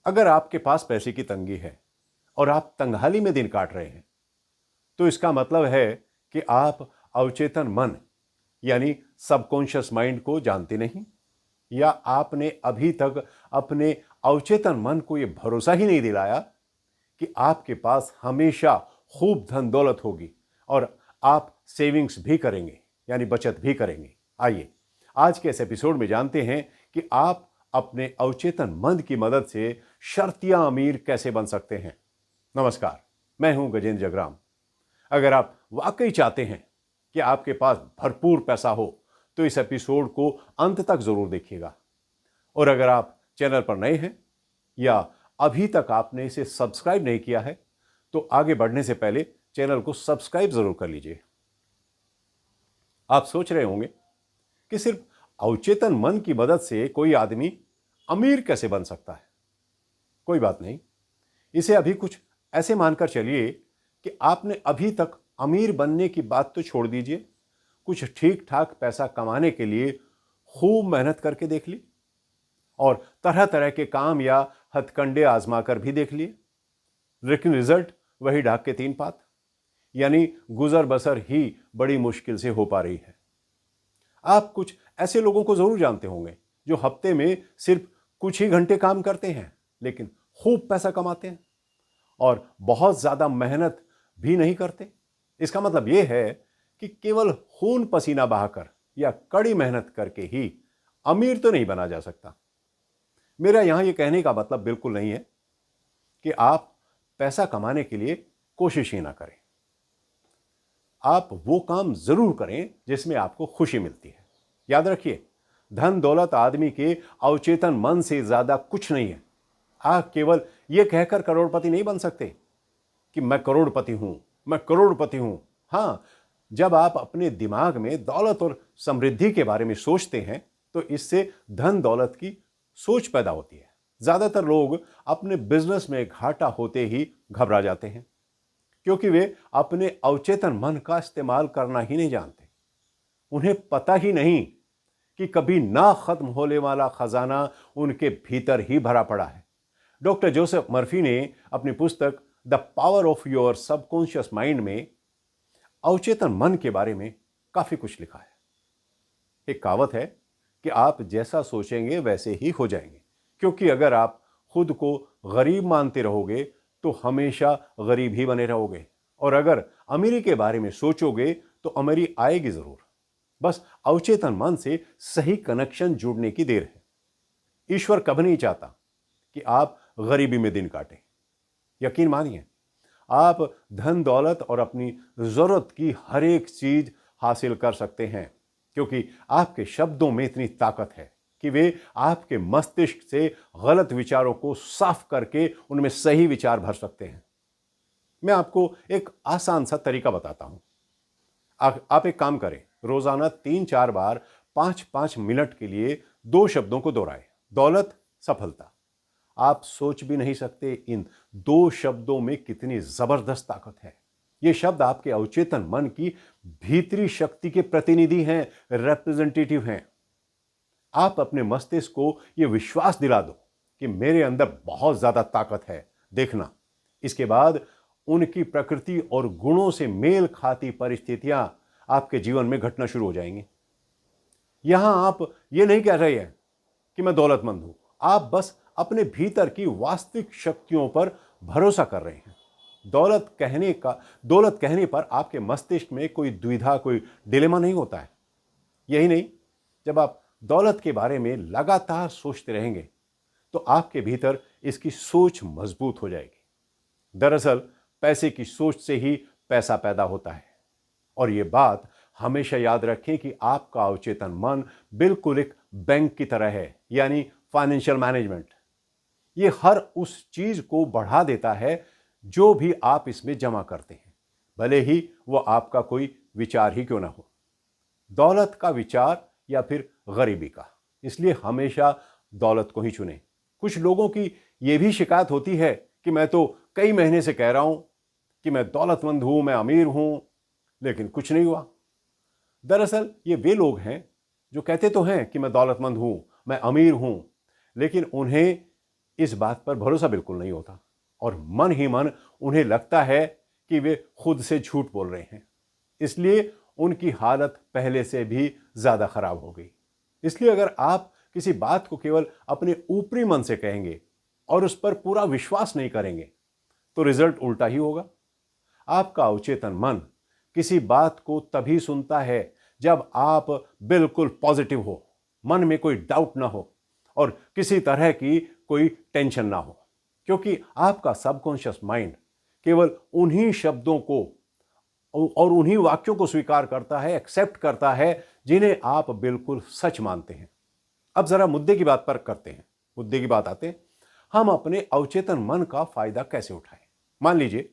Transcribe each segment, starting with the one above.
अगर आपके पास पैसे की तंगी है और आप तंगहाली में दिन काट रहे हैं, तो इसका मतलब है कि आप अवचेतन मन यानी सबकॉन्शियस माइंड को जानते नहीं, या आपने अभी तक अपने अवचेतन मन को यह भरोसा ही नहीं दिलाया कि आपके पास हमेशा खूब धन दौलत होगी और आप सेविंग्स भी करेंगे यानी बचत भी करेंगे। आइए आज के इस एपिसोड में जानते हैं कि आप अपने अवचेतन मन की मदद से शर्तिया अमीर कैसे बन सकते हैं। नमस्कार, मैं हूं गजेंद्र जगराम। अगर आप वाकई चाहते हैं कि आपके पास भरपूर पैसा हो तो इस एपिसोड को अंत तक जरूर देखिएगा। और अगर आप चैनल पर नए हैं या अभी तक आपने इसे सब्सक्राइब नहीं किया है तो आगे बढ़ने से पहले चैनल को सब्सक्राइब जरूर कर लीजिए। आप सोच रहे होंगे कि सिर्फ अवचेतन मन की मदद से कोई आदमी अमीर कैसे बन सकता है। कोई बात नहीं, इसे अभी कुछ ऐसे मानकर चलिए कि आपने अभी तक अमीर बनने की बात तो छोड़ दीजिए, कुछ ठीक ठाक पैसा कमाने के लिए खूब मेहनत करके देख ली और तरह तरह के काम या हथकंडे आजमा कर भी देख लिए, लेकिन रिजल्ट वही ढाक के तीन पात, यानी गुजर बसर ही बड़ी मुश्किल से हो पा रही है। आप कुछ ऐसे लोगों को जरूर जानते होंगे जो हफ्ते में सिर्फ कुछ ही घंटे काम करते हैं लेकिन खूब पैसा कमाते हैं और बहुत ज्यादा मेहनत भी नहीं करते। इसका मतलब यह है कि केवल खून पसीना बहाकर या कड़ी मेहनत करके ही अमीर तो नहीं बना जा सकता। मेरा यहां यह कहने का मतलब बिल्कुल नहीं है कि आप पैसा कमाने के लिए कोशिश ही ना करें। आप वो काम जरूर करें जिसमें आपको खुशी मिलती है। याद रखिए, धन दौलत आदमी के अवचेतन मन से ज्यादा कुछ नहीं है। आप केवल यह कहकर करोड़पति नहीं बन सकते कि मैं करोड़पति हूं, मैं करोड़पति हूं। हां, जब आप अपने दिमाग में दौलत और समृद्धि के बारे में सोचते हैं तो इससे धन दौलत की सोच पैदा होती है। ज्यादातर लोग अपने बिजनेस में घाटा होते ही घबरा जाते हैं क्योंकि वे अपने अवचेतन मन का इस्तेमाल करना ही नहीं जानते। उन्हें पता ही नहीं कि कभी ना खत्म होने वाला खजाना उनके भीतर ही भरा पड़ा है। डॉक्टर जोसेफ मर्फी ने अपनी पुस्तक the power of your subconscious mind में अवचेतन मन के बारे में काफी कुछ लिखा है। एक कहावत है कि आप जैसा सोचेंगे वैसे ही हो जाएंगे, क्योंकि अगर आप खुद को गरीब मानते रहोगे तो हमेशा गरीब ही बने रहोगे, और अगर अमीरी के बारे में सोचोगे तो अमीरी आएगी जरूर। बस अवचेतन मन से सही कनेक्शन जुड़ने की देर है। ईश्वर कभी नहीं चाहता कि आप गरीबी में दिन काटें। यकीन मानिए, आप धन दौलत और अपनी जरूरत की हर एक चीज हासिल कर सकते हैं, क्योंकि आपके शब्दों में इतनी ताकत है कि वे आपके मस्तिष्क से गलत विचारों को साफ करके उनमें सही विचार भर सकते हैं। मैं आपको एक आसान सा तरीका बताता हूं। आप एक काम करें, रोजाना 3-4 बार 5-5 मिनट के लिए 2 शब्दों को दोहराएं, दौलत, सफलता। आप सोच भी नहीं सकते इन 2 शब्दों में कितनी जबरदस्त ताकत है। ये शब्द आपके अवचेतन मन की भीतरी शक्ति के प्रतिनिधि हैं, रिप्रेजेंटेटिव हैं। आप अपने मस्तिष्क को यह विश्वास दिला दो कि मेरे अंदर बहुत ज्यादा ताकत है, देखना। इसके बाद उनकी प्रकृति और गुणों से मेल खाती परिस्थितियां आपके जीवन में घटना शुरू हो जाएंगी। यहां आप ये नहीं कह रहे हैं कि मैं दौलतमंद हूं, आप बस अपने भीतर की वास्तविक शक्तियों पर भरोसा कर रहे हैं। दौलत कहने पर आपके मस्तिष्क में कोई दुविधा, कोई डिलेमा नहीं होता है। यही नहीं, जब आप दौलत के बारे में लगातार सोचते रहेंगे तो आपके भीतर इसकी सोच मजबूत हो जाएगी। दरअसल पैसे की सोच से ही पैसा पैदा होता है, और यह बात हमेशा याद रखें कि आपका अवचेतन मन बिल्कुल एक बैंक की तरह है, यानी फाइनेंशियल मैनेजमेंट। यह हर उस चीज को बढ़ा देता है जो भी आप इसमें जमा करते हैं, भले ही वह आपका कोई विचार ही क्यों ना हो, दौलत का विचार या फिर गरीबी का। इसलिए हमेशा दौलत को ही चुनें। कुछ लोगों की यह भी शिकायत होती है कि मैं तो कई महीने से कह रहा हूं कि मैं दौलतमंद हूं, मैं अमीर हूं, लेकिन कुछ नहीं हुआ। दरअसल ये वे लोग हैं जो कहते तो हैं कि मैं दौलतमंद हूं, मैं अमीर हूं, लेकिन उन्हें इस बात पर भरोसा बिल्कुल नहीं होता और मन ही मन उन्हें लगता है कि वे खुद से झूठ बोल रहे हैं। इसलिए उनकी हालत पहले से भी ज्यादा खराब हो गई। इसलिए अगर आप किसी बात को केवल अपने ऊपरी मन से कहेंगे और उस पर पूरा विश्वास नहीं करेंगे तो रिजल्ट उल्टा ही होगा। आपका अवचेतन मन किसी बात को तभी सुनता है जब आप बिल्कुल पॉजिटिव हो, मन में कोई डाउट ना हो और किसी तरह की कोई टेंशन ना हो, क्योंकि आपका सबकॉन्शियस माइंड केवल उन्हीं शब्दों को और उन्हीं वाक्यों को स्वीकार करता है, एक्सेप्ट करता है जिन्हें आप बिल्कुल सच मानते हैं। अब जरा मुद्दे की बात पर करते हैं, मुद्दे की बात आते हैं, हम अपने अवचेतन मन का फायदा कैसे उठाएं। मान लीजिए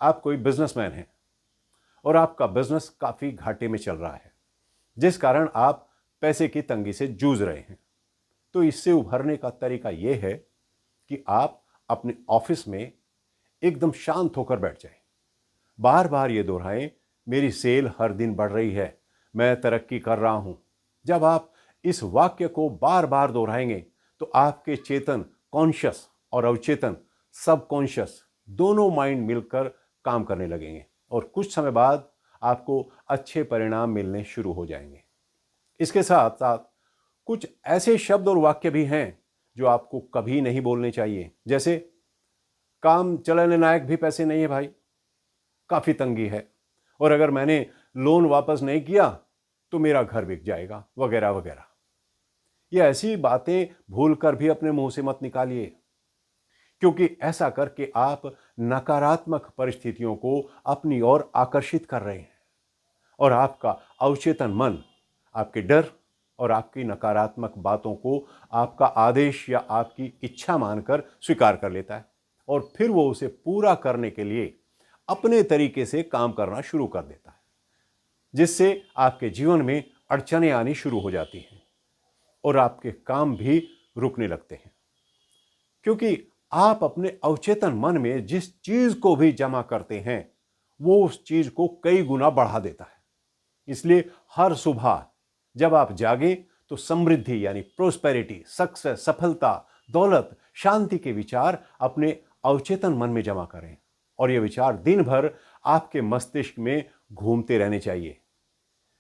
आप कोई बिजनेसमैन हैं और आपका बिजनेस काफी घाटे में चल रहा है, जिस कारण आप पैसे की तंगी से जूझ रहे हैं। तो इससे उभरने का तरीका यह है कि आप अपने ऑफिस में एकदम शांत होकर बैठ जाएं, बार बार ये दोहराएं, मेरी सेल हर दिन बढ़ रही है, मैं तरक्की कर रहा हूं। जब आप इस वाक्य को बार बार दोहराएंगे तो आपके चेतन कॉन्शियस और अवचेतन सबकॉन्शियस दोनों माइंड मिलकर काम करने लगेंगे और कुछ समय बाद आपको अच्छे परिणाम मिलने शुरू हो जाएंगे। इसके साथ साथ कुछ ऐसे शब्द और वाक्य भी हैं जो आपको कभी नहीं बोलने चाहिए, जैसे काम चलाने लायक भी पैसे नहीं है भाई, काफी तंगी है, और अगर मैंने लोन वापस नहीं किया तो मेरा घर बिक जाएगा, वगैरह वगैरह। ये ऐसी बातें भूलकर भी अपने मुंह से मत निकालिए, क्योंकि ऐसा करके आप नकारात्मक परिस्थितियों को अपनी ओर आकर्षित कर रहे हैं और आपका अवचेतन मन आपके डर और आपकी नकारात्मक बातों को आपका आदेश या आपकी इच्छा मानकर स्वीकार कर लेता है और फिर वो उसे पूरा करने के लिए अपने तरीके से काम करना शुरू कर देता है, जिससे आपके जीवन में अड़चनें आनी शुरू हो जाती हैं और आपके काम भी रुकने लगते हैं, क्योंकि आप अपने अवचेतन मन में जिस चीज को भी जमा करते हैं वो उस चीज को कई गुना बढ़ा देता है। इसलिए हर सुबह जब आप जागें तो समृद्धि यानी प्रोस्पेरिटी, सक्सेस, सफलता, दौलत, शांति के विचार अपने अवचेतन मन में जमा करें और ये विचार दिन भर आपके मस्तिष्क में घूमते रहने चाहिए।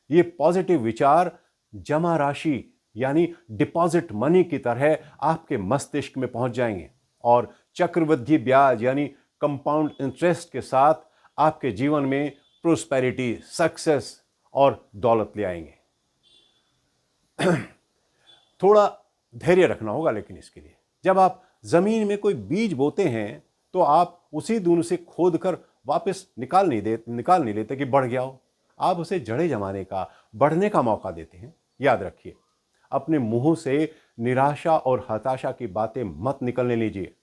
ये पॉजिटिव विचार जमा राशि यानी डिपॉजिट मनी की तरह आपके मस्तिष्क में पहुंच जाएंगे और चक्रवृद्धि ब्याज यानी कंपाउंड इंटरेस्ट के साथ आपके जीवन में प्रोस्पेरिटी, सक्सेस और दौलत ले आएंगे। थोड़ा धैर्य रखना होगा लेकिन इसके लिए, जब आप जमीन में कोई बीज बोते हैं तो आप उसी दून से खोद कर वापस निकाल नहीं लेते कि बढ़ गया हो। आप उसे जड़ें जमाने का, बढ़ने का मौका देते हैं। याद रखिए, अपने मुंह से निराशा और हताशा की बातें मत निकलने लीजिए।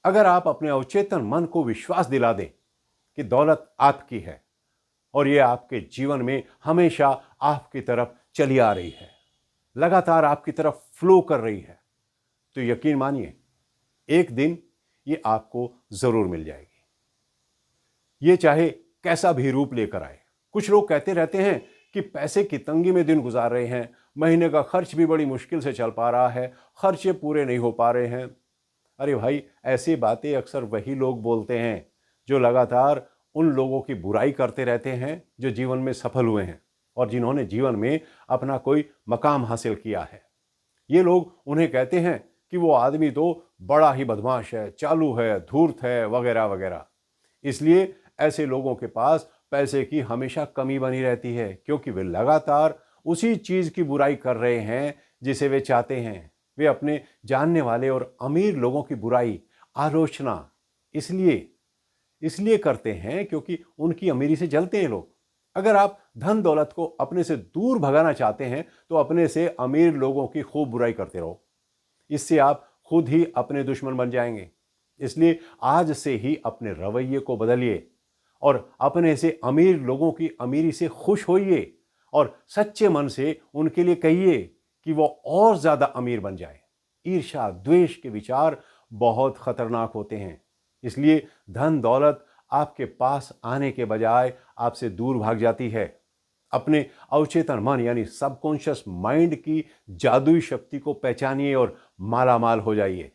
अगर आप अपने अवचेतन मन को विश्वास दिला दें कि दौलत आपकी है और यह आपके जीवन में हमेशा आपकी तरफ चली आ रही है, लगातार आपकी तरफ फ्लो कर रही है, तो यकीन मानिए एक दिन ये आपको जरूर मिल जाएगी। ये चाहे कैसा भी रूप लेकर आए। कुछ लोग कहते रहते हैं कि पैसे की तंगी में दिन गुजार रहे हैं, महीने का खर्च भी बड़ी मुश्किल से चल पा रहा है, खर्चे पूरे नहीं हो पा रहे हैं। अरे भाई, ऐसी बातें अक्सर वही लोग बोलते हैं जो लगातार उन लोगों की बुराई करते रहते हैं जो जीवन में सफल हुए हैं और जिन्होंने जीवन में अपना कोई मकाम हासिल किया है। ये लोग उन्हें कहते हैं कि वो आदमी तो बड़ा ही बदमाश है, चालू है, धूर्त है, वगैरह वगैरह। इसलिए ऐसे लोगों के पास पैसे की हमेशा कमी बनी रहती है, क्योंकि वे लगातार उसी चीज की बुराई कर रहे हैं जिसे वे चाहते हैं। वे अपने जानने वाले और अमीर लोगों की बुराई, आलोचना इसलिए करते हैं क्योंकि उनकी अमीरी से जलते हैं लोग। अगर आप धन दौलत को अपने से दूर भगाना चाहते हैं तो अपने से अमीर लोगों की खूब बुराई करते रहो। इससे आप खुद ही अपने दुश्मन बन जाएंगे। इसलिए आज से ही अपने रवैये को बदलिए और अपने से अमीर लोगों की अमीरी से खुश होइए और सच्चे मन से उनके लिए कहिए कि वो और ज्यादा अमीर बन जाए। ईर्ष्या, द्वेष के विचार बहुत खतरनाक होते हैं। इसलिए धन दौलत आपके पास आने के बजाय आपसे दूर भाग जाती है। अपने अवचेतन मन यानी सबकॉन्शियस माइंड की जादुई शक्ति को पहचानिए और मालामाल हो जाइए।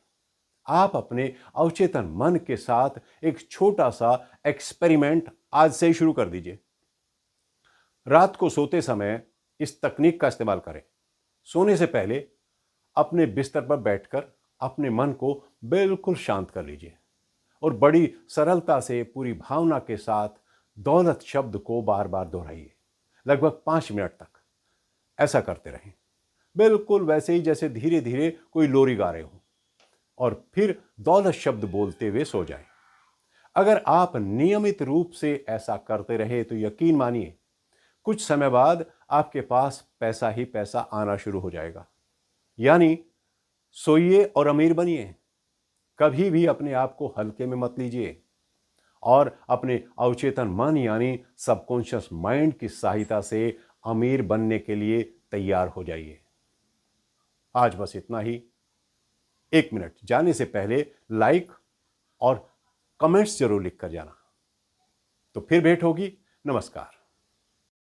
आप अपने अवचेतन मन के साथ एक छोटा सा एक्सपेरिमेंट आज से ही शुरू कर दीजिए। रात को सोते समय इस तकनीक का इस्तेमाल करें। सोने से पहले अपने बिस्तर पर बैठकर अपने मन को बिल्कुल शांत कर लीजिए और बड़ी सरलता से पूरी भावना के साथ दौलत शब्द को बार बार दोहराइए, लगभग 5 मिनट तक। ऐसा करते रहें, बिल्कुल वैसे ही जैसे धीरे धीरे कोई लोरी गा रहे हो, और फिर दौलत शब्द बोलते हुए सो जाएं। अगर आप नियमित रूप से ऐसा करते रहे तो यकीन मानिए कुछ समय बाद आपके पास पैसा ही पैसा आना शुरू हो जाएगा। यानी सोइए और अमीर बनिए। कभी भी अपने आप को हल्के में मत लीजिए और अपने अवचेतन मन यानी सबकॉन्शियस माइंड की सहायता से अमीर बनने के लिए तैयार हो जाइए। आज बस इतना ही। 1 मिनट जाने से पहले लाइक और कमेंट्स जरूर लिख कर जाना। तो फिर भेंट होगी। नमस्कार।